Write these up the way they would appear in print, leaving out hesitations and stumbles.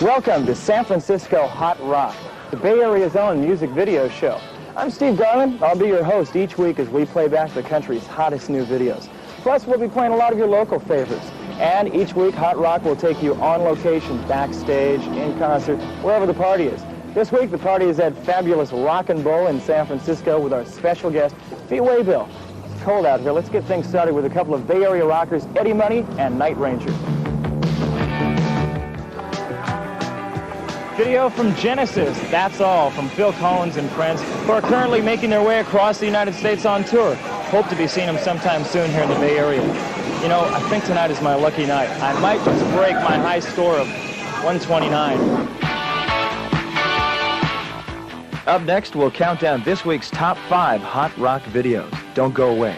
Welcome to San Francisco Hot Rock, the Bay Area's own music video show. I'm Steve Garland. I'll be your host each week as we play back the country's hottest new videos. Plus, we'll be playing a lot of your local favorites. And each week, Hot Rock will take you on location, backstage, in concert, wherever the party is. This week, the party is at fabulous Rock and Bowl in San Francisco with our special guest, Fee Waybill. It's cold out here. Let's get things started with a couple of Bay Area rockers, Eddie Money and Night Ranger. Video from Genesis, That's All, from Phil Collins and friends, who are currently making their way across the United States on tour. Hope to be seeing them sometime soon here in the Bay Area. You know, I think tonight is my lucky night. I might just break my high score of 129. Up next, we'll count down this week's top 5 hot rock videos. Don't go away.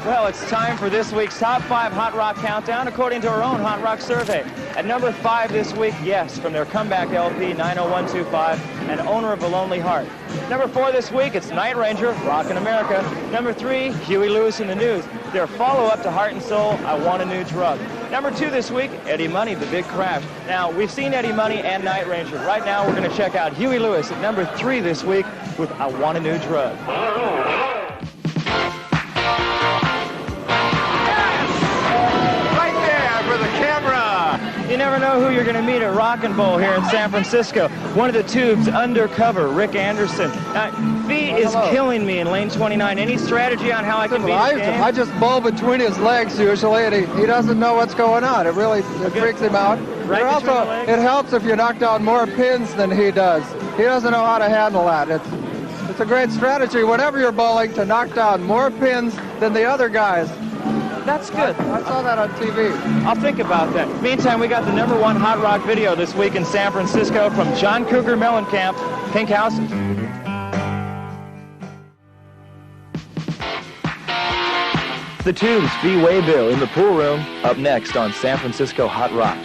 Well, it's time for this week's Top 5 Hot Rock Countdown, according to our own Hot Rock survey. At number 5 this week, Yes, from their comeback LP, 90125, and Owner of a Lonely Heart. Number 4 this week, it's Night Ranger, Rockin' America. Number 3, Huey Lewis and the News, their follow-up to Heart and Soul, I Want a New Drug. Number 2 this week, Eddie Money, The Big Crash. Now, we've seen Eddie Money and Night Ranger. Right now, we're going to check out Huey Lewis at number 3 this week with I Want a New Drug. You never know who you're going to meet at Rock and Bowl here in San Francisco. One of the Tubes, Undercover, Rick Anderson. Fee is killing me in lane 29. Any strategy on how I can beat his game? I just bowl between his legs usually, and he doesn't know what's going on. It really freaks him out. Right, also, it helps if you knock down more pins than he does. He doesn't know how to handle that. It's a great strategy whenever you're bowling to knock down more pins than the other guys. That's good. I saw that on TV. I'll think about that. Meantime, we got the number 1 hot rock video this week in San Francisco from John Cougar Mellencamp, Pink Houses. The Tubes, Fee Waybill in the pool room, up next on San Francisco Hot Rock.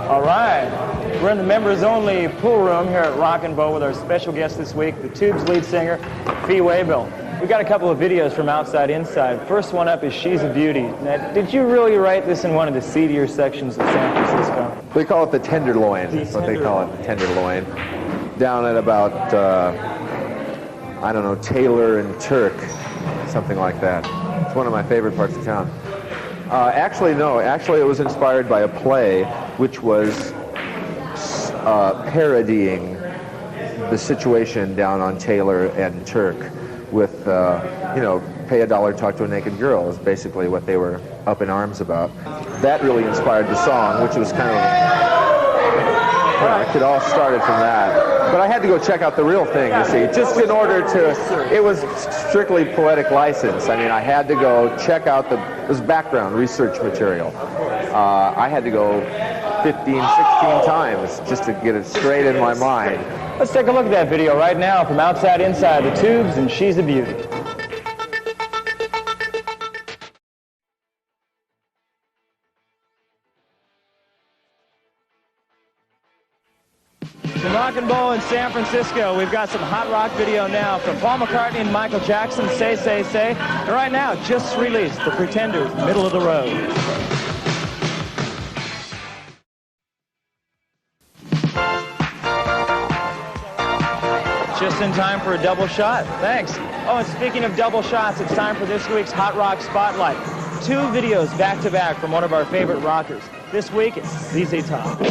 All right. We're in the members-only pool room here at Rock and Bowl with our special guest this week, the Tubes lead singer, Fee Waybill. We've got a couple of videos from Outside Inside. First one up is She's a Beauty. Now, did you really write this in one of the seedier sections of San Francisco? They call it the Tenderloin. That's what they call it, the Tenderloin. Down at about, I don't know, Taylor and Turk, something like that. It's one of my favorite parts of town. Actually, no. Actually, it was inspired by a play which was parodying the situation down on Taylor and Turk with, you know, pay $1, talk to a naked girl is basically what they were up in arms about. That really inspired the song, which was kind of, it all started from that. But I had to go check out the real thing, you see, just in order to, it was strictly poetic license. I mean, I had to go check out this background research material. I had to go 15, 16 times just to get it straight in my mind. Let's take a look at that video right now from Outside Inside, the Tubes and She's a Beauty. From Rock and Bowl in San Francisco, we've got some hot rock video now from Paul McCartney and Michael Jackson, Say, Say, Say. And right now, just released, The Pretenders, Middle of the Road. Just in time for a double shot. Thanks. Oh, and speaking of double shots, it's time for this week's Hot Rock Spotlight. 2 videos back-to-back from one of our favorite rockers. This week, it's ZZ Top. Good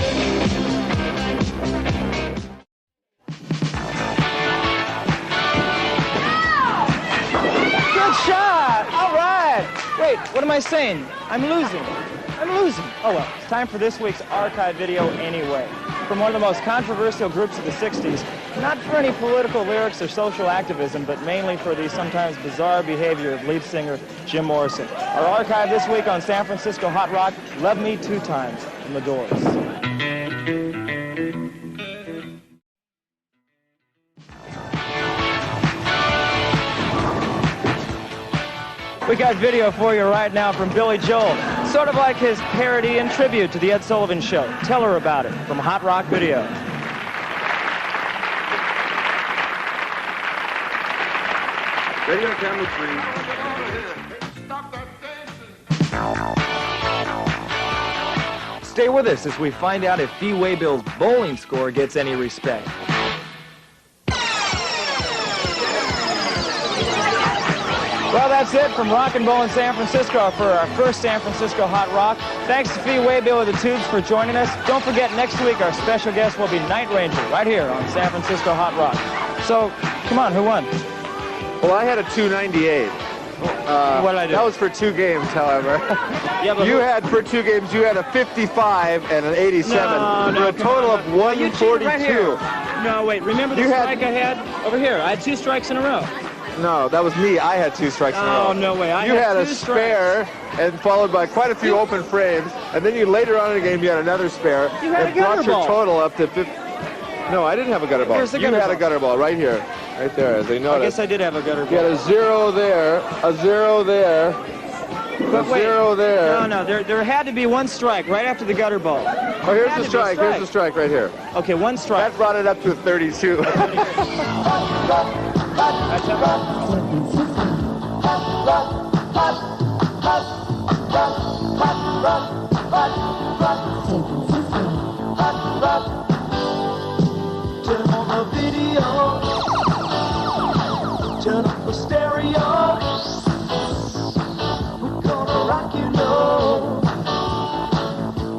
shot! All right! Wait, what am I saying? I'm losing. Oh well, it's time for this week's archive video anyway. From one of the most controversial groups of the 60s, not for any political lyrics or social activism, but mainly for the sometimes bizarre behavior of lead singer Jim Morrison. Our archive this week on San Francisco Hot Rock, Love Me 2 Times from The Doors. We got video for you right now from Billy Joel. Sort of like his parody and tribute to The Ed Sullivan Show. Tell her about it from Hot Rock Video. Ready on camera 3. Stay with us as we find out if Fee Waybill's bowling score gets any respect. Well, that's it from Rock and Bowl in San Francisco for our first San Francisco Hot Rock. Thanks to Fee Waybill of the Tubes for joining us. Don't forget, next week our special guest will be Night Ranger right here on San Francisco Hot Rock. So, come on, who won? Well, I had a 298. What did I do? That was for 2 games, however. Yeah, but You had, for 2 games, you had a 55 and an 87. No, for a total of You cheated 142. right here. No, wait, remember the You had- strike I had? Over here, I had 2 strikes in a row. No, that was me. I had 2 strikes in a row. Oh, no way. I You had a 2 spare, and followed by quite a few open frames, and then you later on in the game you had another spare. You had it a gutter brought your ball. total up to 50. No, I didn't have a gutter ball. Here's the You gutter had a ball. gutter ball right here, right there, as they I noticed. guess I did have a gutter You had ball. a 0 there, a 0 there, But a wait. 0 there. No, there had to be 1 strike right after the gutter ball. Oh, here's Had the to be a strike. Here's the strike right here. Okay, 1 strike. That brought it up to a 32. That's it. Turn on the video. Turn up the stereo. We're gonna rock you, know.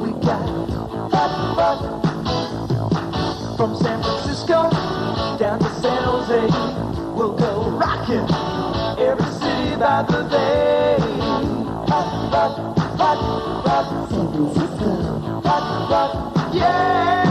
We got hot rock from San Francisco down to San Jose. We'll go rockin' every city by the bay. Hot rock, San Francisco. Hot rock, yeah.